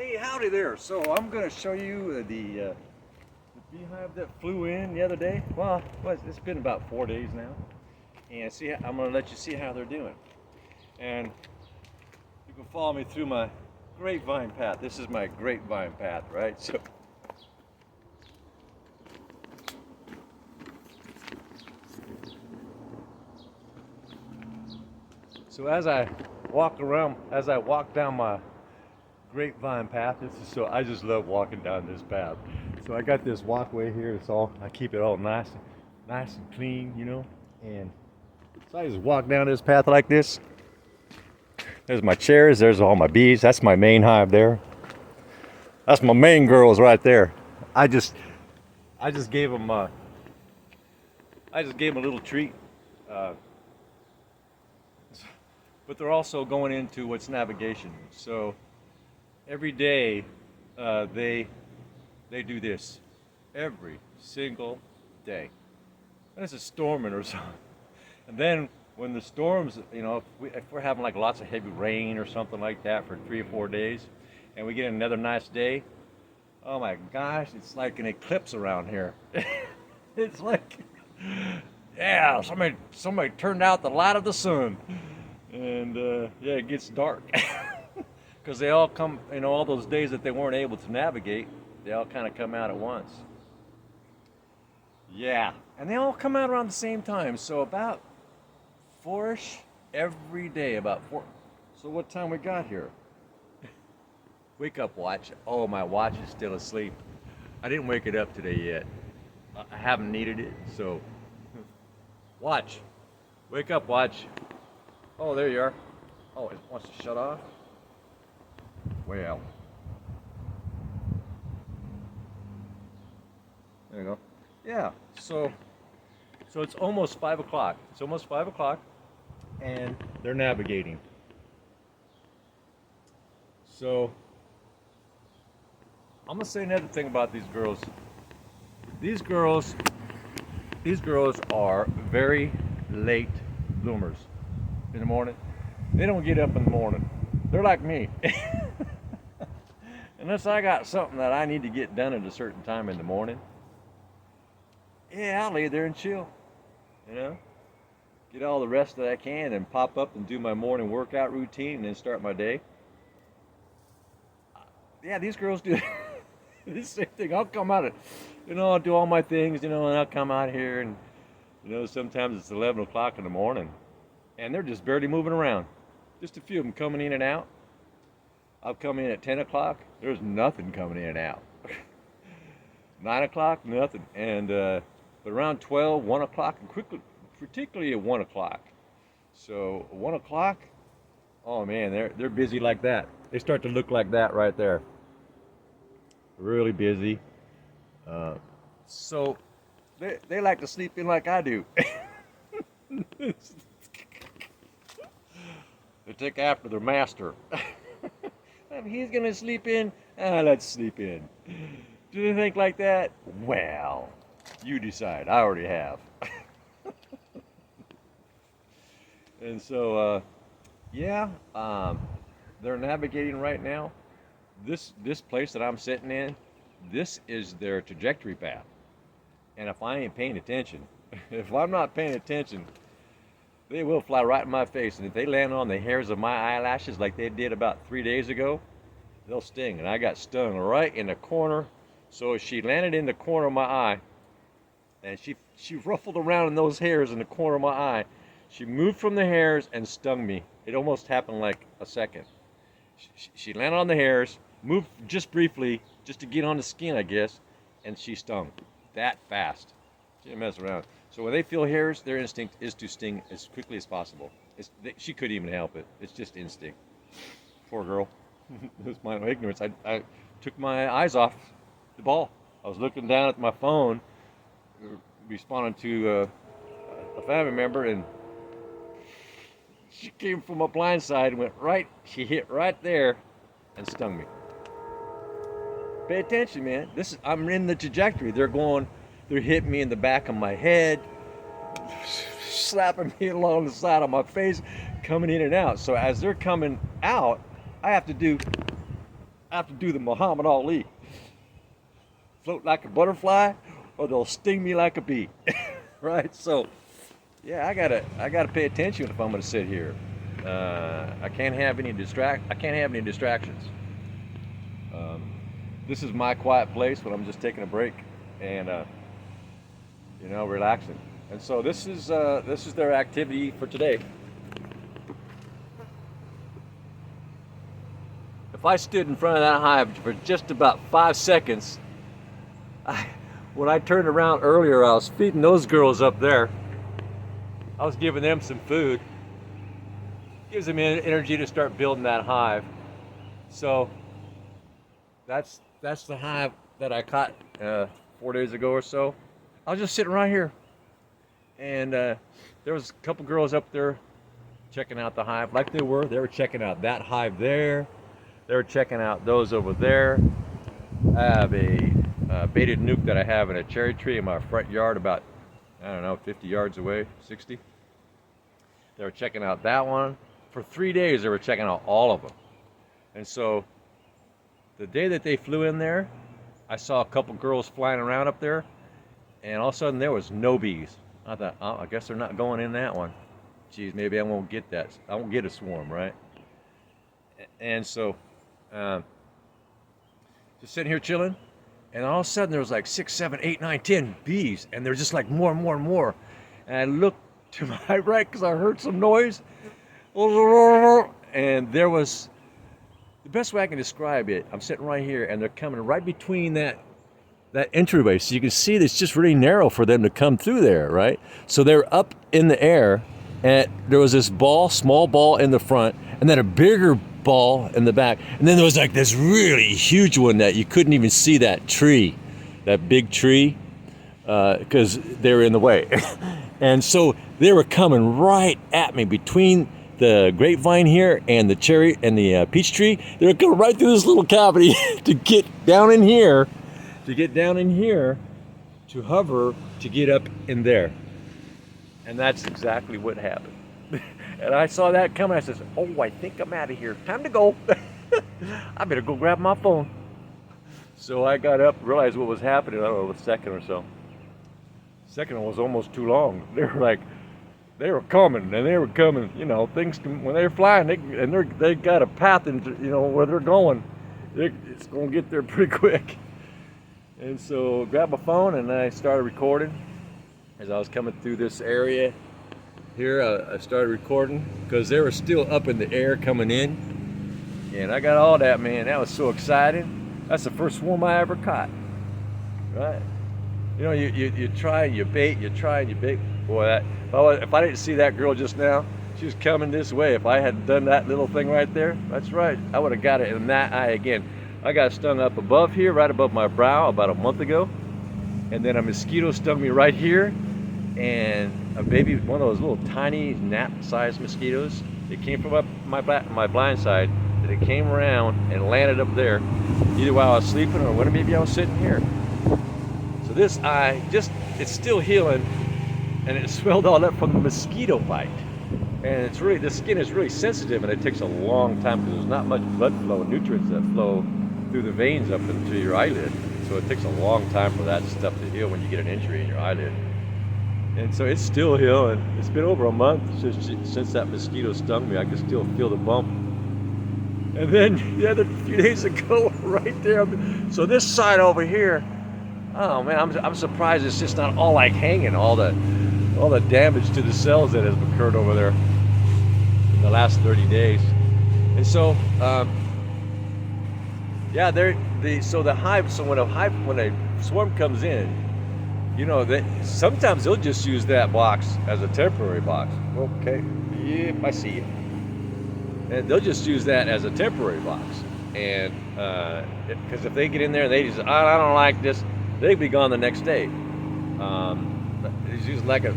Hey, howdy there. So I'm going to show you the beehive that flew in the other day. Well, it's been about 4 days now. And I'm going to let you see how they're doing. And you can follow me through my grapevine path. This is my grapevine path, right? So as I walk down my grapevine path, I just love walking down this path. So I got this walkway here. I keep it all nice and clean, you know. And so I just walk down this path like this. There's my chairs. There's all my bees. That's my main hive there. That's my main girls right there. I just gave them a little treat. But they're also going into what's navigation. So every day they do this every single day. And it's a storming or something. And then when the storms, you know, if we're having like lots of heavy rain or something like that for 3 or 4 days, and we get another nice day, oh my gosh, it's like an eclipse around here. It's like, yeah, somebody turned out the light of the sun. And yeah, it gets dark because they all come, you know, all those days that they weren't able to navigate, they all kind of come out at once. Yeah, and they all come out around the same time, so about 4-ish every day, about 4. So what time we got here? Wake up watch. Oh, my watch is still asleep. I didn't wake it up today yet. I haven't needed it, so watch. Wake up watch. Oh, there you are. Oh, it wants to shut off? Well. There you go. Yeah, so it's almost 5 o'clock. It's almost 5 o'clock, and they're navigating. So, I'm gonna say another thing about these girls. These girls are very late bloomers. In the morning. They don't get up in the morning. They're like me. Unless I got something that I need to get done at a certain time in the morning. Yeah, I'll lay there and chill. You know? Get all the rest that I can and pop up and do my morning workout routine and then start my day. Yeah, these girls do the same thing. I'll come out I'll do all my things, and I'll come out here and, sometimes it's 11 o'clock in the morning. And they're just barely moving around. Just a few of them coming in and out. I'll come in at 10 o'clock. There's nothing coming in and out. 9 o'clock, nothing. And but around 12, 1 o'clock, and particularly at 1 o'clock. So 1 o'clock, oh man, they're busy like that. They start to look like that right there. Really busy. So they like to sleep in like I do. They take after their master. If he's gonna sleep in, let's sleep in. Do they think like that? Well, you decide. I already have. And so, yeah, they're navigating right now. This place that I'm sitting in, this is their trajectory path. And if I ain't paying attention, if I'm not paying attention, they will fly right in my face, and if they land on the hairs of my eyelashes like they did about 3 days ago, they'll sting. And I got stung right in the corner. So she landed in the corner of my eye, and she ruffled around in those hairs in the corner of my eye. She moved from the hairs and stung me. It almost happened like a second. She landed on the hairs, moved just briefly, just to get on the skin, I guess, and she stung that fast. She didn't mess around. So when they feel hairs, their instinct is to sting as quickly as possible. She couldn't even help it. It's just instinct. Poor girl. It was my ignorance. I took my eyes off the ball. I was looking down at my phone, responding to a family member, and she came from a blind side and she hit right there and stung me. Pay attention, man. I'm in the trajectory. They're hitting me in the back of my head, slapping me along the side of my face, coming in and out. So as they're coming out, I have to I have to do the Muhammad Ali. Float like a butterfly, or they'll sting me like a bee. Right? So, yeah, I gotta pay attention if I'm gonna sit here. I can't have any distractions. Um, this is my quiet place when I'm just taking a break and relaxing. And so this is their activity for today. If I stood in front of that hive for just about 5 seconds, when I turned around earlier, I was feeding those girls up there. I was giving them some food. Gives them energy to start building that hive. So that's the hive that I caught 4 days ago or so. I was just sitting right here, and there was a couple girls up there checking out the hive like they were. They were checking out that hive there. They were checking out those over there. I have a baited nuke that I have in a cherry tree in my front yard about, I don't know, 50 yards away, 60. They were checking out that one. For 3 days, they were checking out all of them. And so the day that they flew in there, I saw a couple girls flying around up there, and all of a sudden there was no bees. I thought, oh, I guess they're not going in that one. Geez, maybe I won't get that. I won't get a swarm, right? And so just sitting here chilling, and all of a sudden there was like 6, 7, 8, 9, 10 bees, and they're just like more and more and more. And I looked to my right because I heard some noise, and there was, the best way I can describe it, I'm sitting right here, and they're coming right between that entryway, so you can see that it's just really narrow for them to come through there, right? So they're up in the air, and there was this small ball in the front, and then a bigger ball in the back, and then there was like this really huge one that you couldn't even see that big tree, because they were in the way. And so they were coming right at me between the grapevine here and the cherry and the peach tree. They were going right through this little cavity to get down in here, to hover, to get up in there. And that's exactly what happened. And I saw that coming. I said, oh, I think I'm out of here. Time to go. I better go grab my phone. So I got up, realized what was happening. I don't know, a second or so. Second one was almost too long. They were coming, and they were coming. You know, things when they're flying, they got a path, and where they're going, it's going to get there pretty quick. And so, grabbed my phone, and I started recording as I was coming through this area. Here, I started recording because they were still up in the air coming in, and I got all that, man. That was so exciting. That's the first swarm I ever caught. Right? You know, you try and you bait, you try and you bait. Boy, if I didn't see that girl just now, she was coming this way. If I had done that little thing right there, that's right, I would have got it in that eye again. I got stung up above here, right above my brow, about a month ago, and then a mosquito stung me right here, and a baby, one of those little tiny gnat-sized mosquitoes. It came from my blind side, and it came around and landed up there, either while I was sleeping or when maybe I was sitting here. So this eye, it's still healing, and it swelled all up from the mosquito bite. And the skin is really sensitive, and it takes a long time because there's not much blood flow, nutrients that flow through the veins up into your eyelid. So it takes a long time for that stuff to heal when you get an injury in your eyelid. And so it's still healing. It's been over a month since that mosquito stung me. I can still feel the bump. And then the other few days ago, right there. So this side over here, oh man, I'm surprised it's just not all like hanging, all the damage to the cells that has occurred over there in the last 30 days. And so, yeah, the hive. So when a swarm comes in, sometimes they'll just use that box as a temporary box. Okay, yep, I see you. And they'll just use that as a temporary box. And because if they get in there and they just, I don't like this, they'll be gone the next day. It's usually like a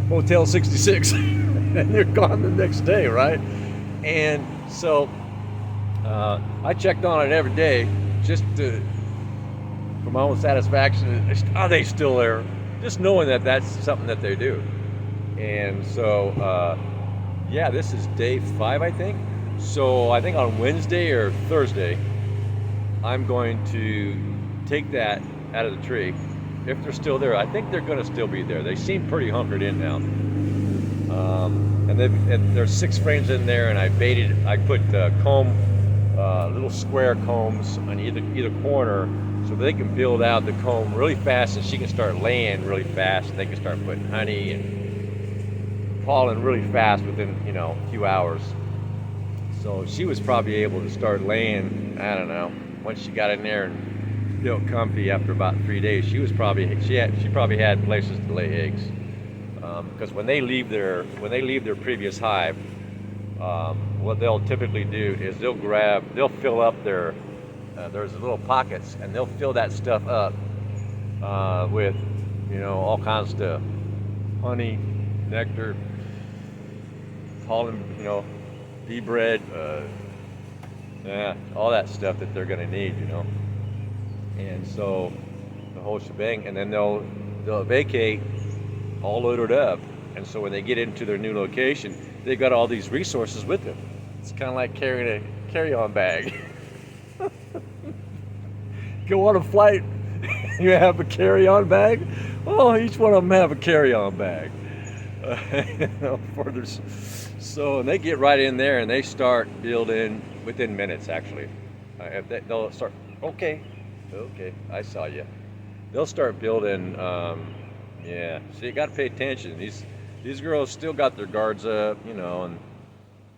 Motel 66, and they're gone the next day, right? And so I checked on it every day just for my own satisfaction. Are they still there? Just knowing that that's something that they do. And so, yeah, this is day 5, I think. So I think on Wednesday or Thursday, I'm going to take that out of the tree. If they're still there, I think they're going to still be there. They seem pretty hunkered in now. And there's 6 frames in there, and I put comb, little square combs on either corner, so they can build out the comb really fast, and she can start laying really fast. And they can start putting honey and pollen really fast within a few hours. So she was probably able to start laying. I don't know. Once she got in there and built comfy after about 3 days, she probably had places to lay eggs. Because when they leave their previous hive, what they'll typically do is they'll fill up there's little pockets, and they'll fill that stuff up with all kinds of stuff, honey, nectar, pollen, bee bread, all that stuff that they're gonna need, and so the whole shebang, and then they'll vacate all loaded up, and so when they get into their new location, they've got all these resources with them. It's kind of like carrying a carry-on bag. Go on a flight, you have a carry-on bag. Oh, each one of them have a carry-on bag. So and they get right in there and they start building within minutes. Actually, they'll start. Okay, I saw you. They'll start building. Yeah, so you got to pay attention. These girls still got their guards up, and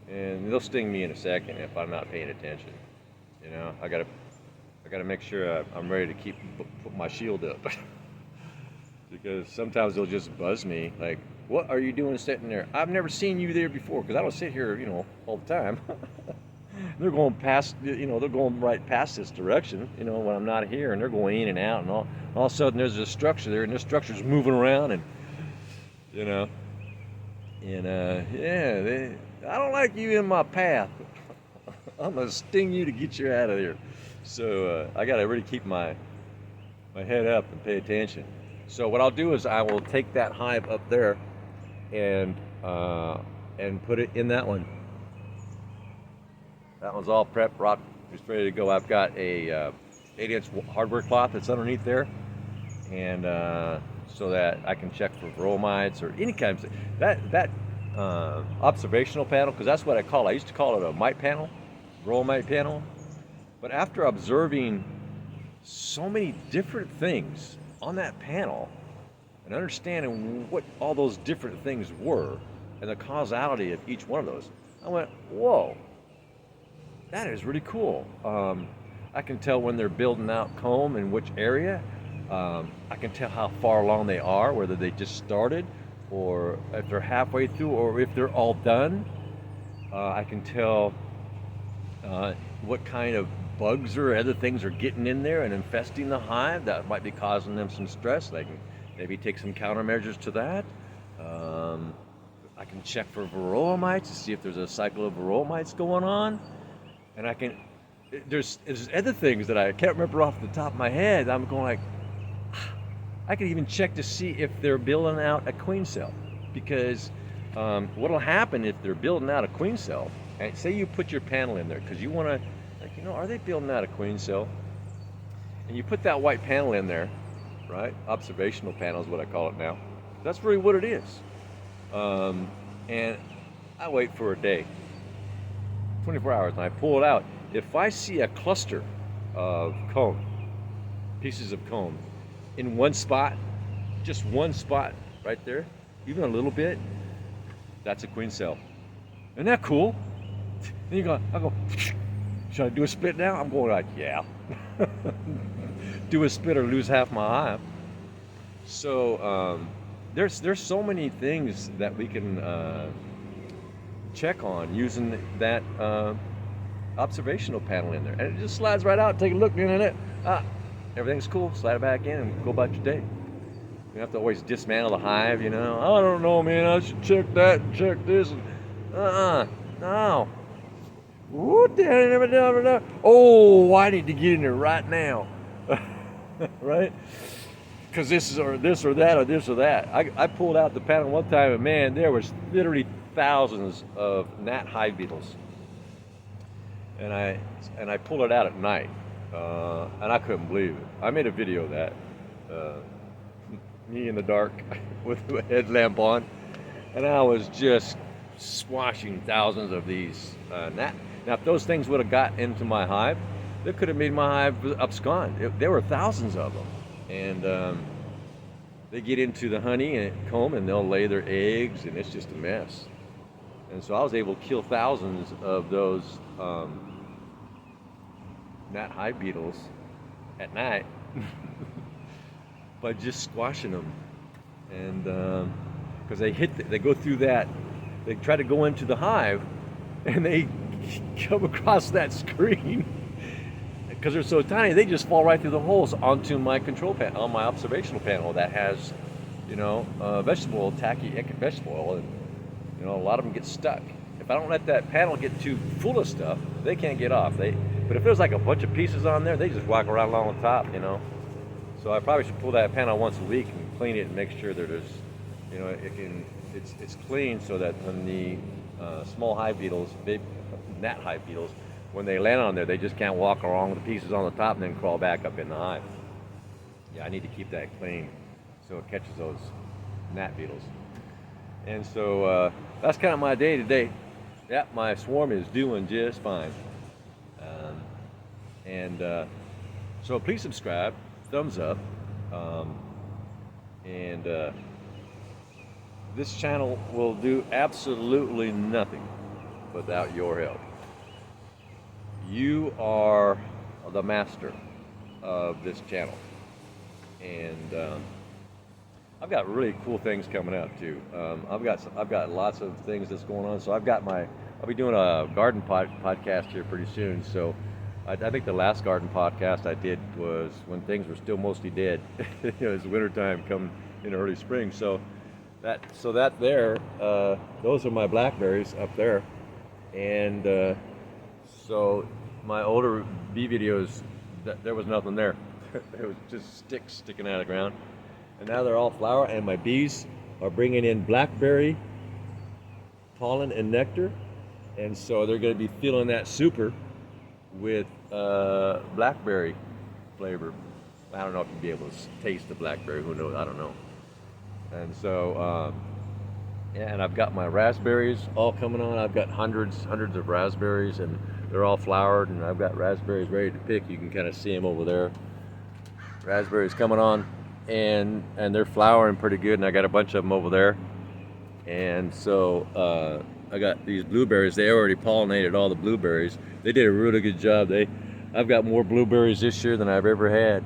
they'll sting me in a second if I'm not paying attention. I gotta make sure I'm ready to put my shield up. Because sometimes they'll just buzz me like, "What are you doing sitting there? I've never seen you there before," because I don't sit here, all the time. They're going past, they're going right past this direction, when I'm not here, and they're going in and out, and all of a sudden there's a structure there, and this structure's moving around, and I don't like you in my path. I'm gonna sting you to get you out of there. So I gotta really keep my head up and pay attention. So what I'll do is I will take that hive up there and put it in that one. That one's all prepped, rock, just ready to go. I've got a 8-inch hardware cloth that's underneath there, and so that I can check for varroa mites or any kind of that observational panel, because that's what I used to call it a mite panel, varroa mite panel. But after observing so many different things on that panel and understanding what all those different things were and the causality of each one of those, I went, whoa, that is really cool. I can tell when they're building out comb in which area. I can tell how far along they are, whether they just started or if they're halfway through or if they're all done. I can tell what kind of bugs or other things are getting in there and infesting the hive that might be causing them some stress. They can maybe take some countermeasures to that. I can check for varroa mites to see if there's a cycle of varroa mites going on. And there's other things that I can't remember off the top of my head. I'm going like, I can even check to see if they're building out a queen cell. Because what'll happen if they're building out a queen cell, and say you put your panel in there, because you want to, are they building out a queen cell? And you put that white panel in there, right? Observational panel is what I call it now. That's really what it is. And I wait for a day, 24 hours, and I pull it out. If I see a cluster of comb, pieces of comb, in one spot, just one spot right there, even a little bit, that's a queen cell. Isn't that cool? Then I go, should I do a spit now? I'm going like, yeah. Do a spit or lose half my hive. So there's so many things that we can check on using that observational panel in there, and it just slides right out. Take a look in it. Everything's cool. Slide it back in and go about your day. You don't have to always dismantle the hive. I don't know, man. I should check that and check this. No. What the hell? Oh, I need to get in there right now. Right? Because this or that or this or that. I pulled out the panel one time, and man, there was literally thousands of gnat hive beetles. And I pulled it out at night. and I couldn't believe it. I made a video of that, uh, me in the dark with a headlamp on, and I was just squashing thousands of these gnat. Now, if those things would have got into my hive, they could have made my hive abscond. There were thousands of them, and they get into the honey and comb, and they'll lay their eggs, and it's just a mess. And so I was able to kill thousands of those gnat hive beetles at night by just squashing them. And because they go through that, they try to go into the hive, and they come across that screen. Because they're so tiny, they just fall right through the holes onto my control panel, on my observational panel that has, vegetable oil, tacky vegetable oil, and a lot of them get stuck. If I don't let that panel get too full of stuff, they can't get off. But if there's like a bunch of pieces on there, they just walk around along the top, So I probably should pull that panel once a week and clean it and make sure that there's, it's clean so that when the small hive beetles, big gnat hive beetles, when they land on there, they just can't walk along with the pieces on the top and then crawl back up in the hive. Yeah, I need to keep that clean so it catches those gnat beetles. And so that's kind of my day today. Yeah, my swarm is doing just fine. So please subscribe, thumbs up, and this channel will do absolutely nothing without your help. You are the master of this channel, and I've got really cool things coming up too. I've got lots of things that's going on. So I'll be doing a garden podcast here pretty soon. So I think the last garden podcast I did was when things were still mostly dead. It was wintertime, come in early spring. So those are my blackberries up there, and so my older bee videos, there was nothing there. There was just sticks sticking out of the ground. And now they're all flower, and my bees are bringing in blackberry pollen and nectar. And so they're going to be filling that super with blackberry flavor. I don't know if you'll be able to taste the blackberry, who knows, I don't know. And so, and I've got my raspberries all coming on. I've got hundreds of raspberries, and they're all flowered, and I've got raspberries ready to pick. You can kind of see them over there. Raspberries coming on, and they're flowering pretty good, and I got a bunch of them over there. And so I got these blueberries. They already pollinated all the blueberries. They did a really good job. I've got more blueberries this year than I've ever had.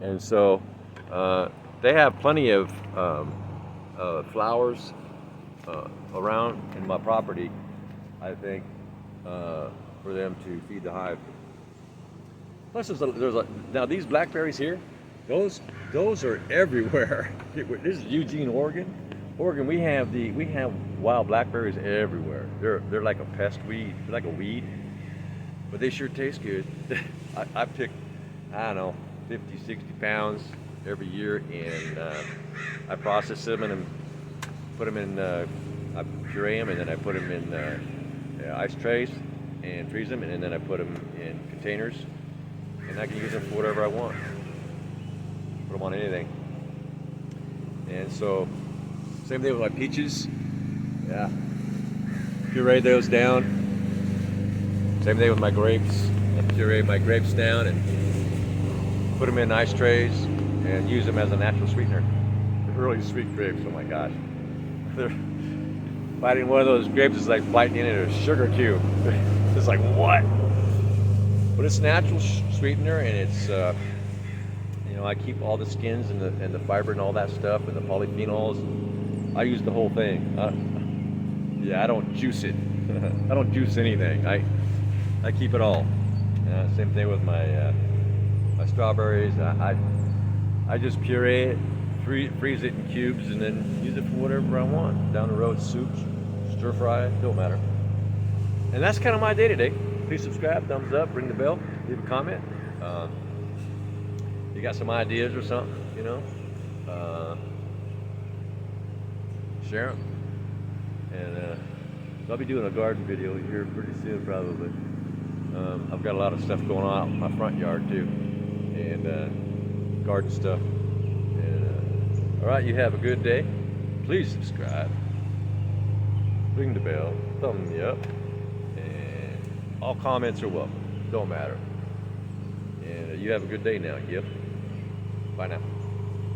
And so they have plenty of flowers around in my property, I think, for them to feed the hive. Plus, now these blackberries here, those are everywhere. This is Eugene, Oregon. We have wild blackberries everywhere. They're like a pest weed. They're like a weed, but they sure taste good. I pick, I don't know, 50, 60 pounds every year, and I process them and put them in, I puree them, and then I put them in ice trays and freeze them, and then I put them in containers, and I can use them for whatever I want. Put them on anything. And so, same thing with my peaches. Yeah, puree those down. Same thing with my grapes. I puree my grapes down and put them in ice trays and use them as a natural sweetener. They're really sweet grapes. Oh my gosh. Biting one of those grapes is like biting into a sugar cube. It's like, what? But it's natural sweetener, and it's I keep all the skins and the fiber and all that stuff and the polyphenols. I use the whole thing. Yeah, I don't juice it. I don't juice anything. I keep it all. Same thing with my strawberries. I just puree it, freeze it in cubes, and then use it for whatever I want. Down the road, soups, stir fry it, don't matter. And that's kind of my day today. Please subscribe, thumbs up, ring the bell, leave a comment. You got some ideas or something, share them. And so I'll be doing a garden video here pretty soon, probably. I've got a lot of stuff going on out in my front yard too, and garden stuff. And all right, you have a good day. Please subscribe, ring the bell, thumb me up, and all comments are welcome. Don't matter. And you have a good day now, Gil. Bye now.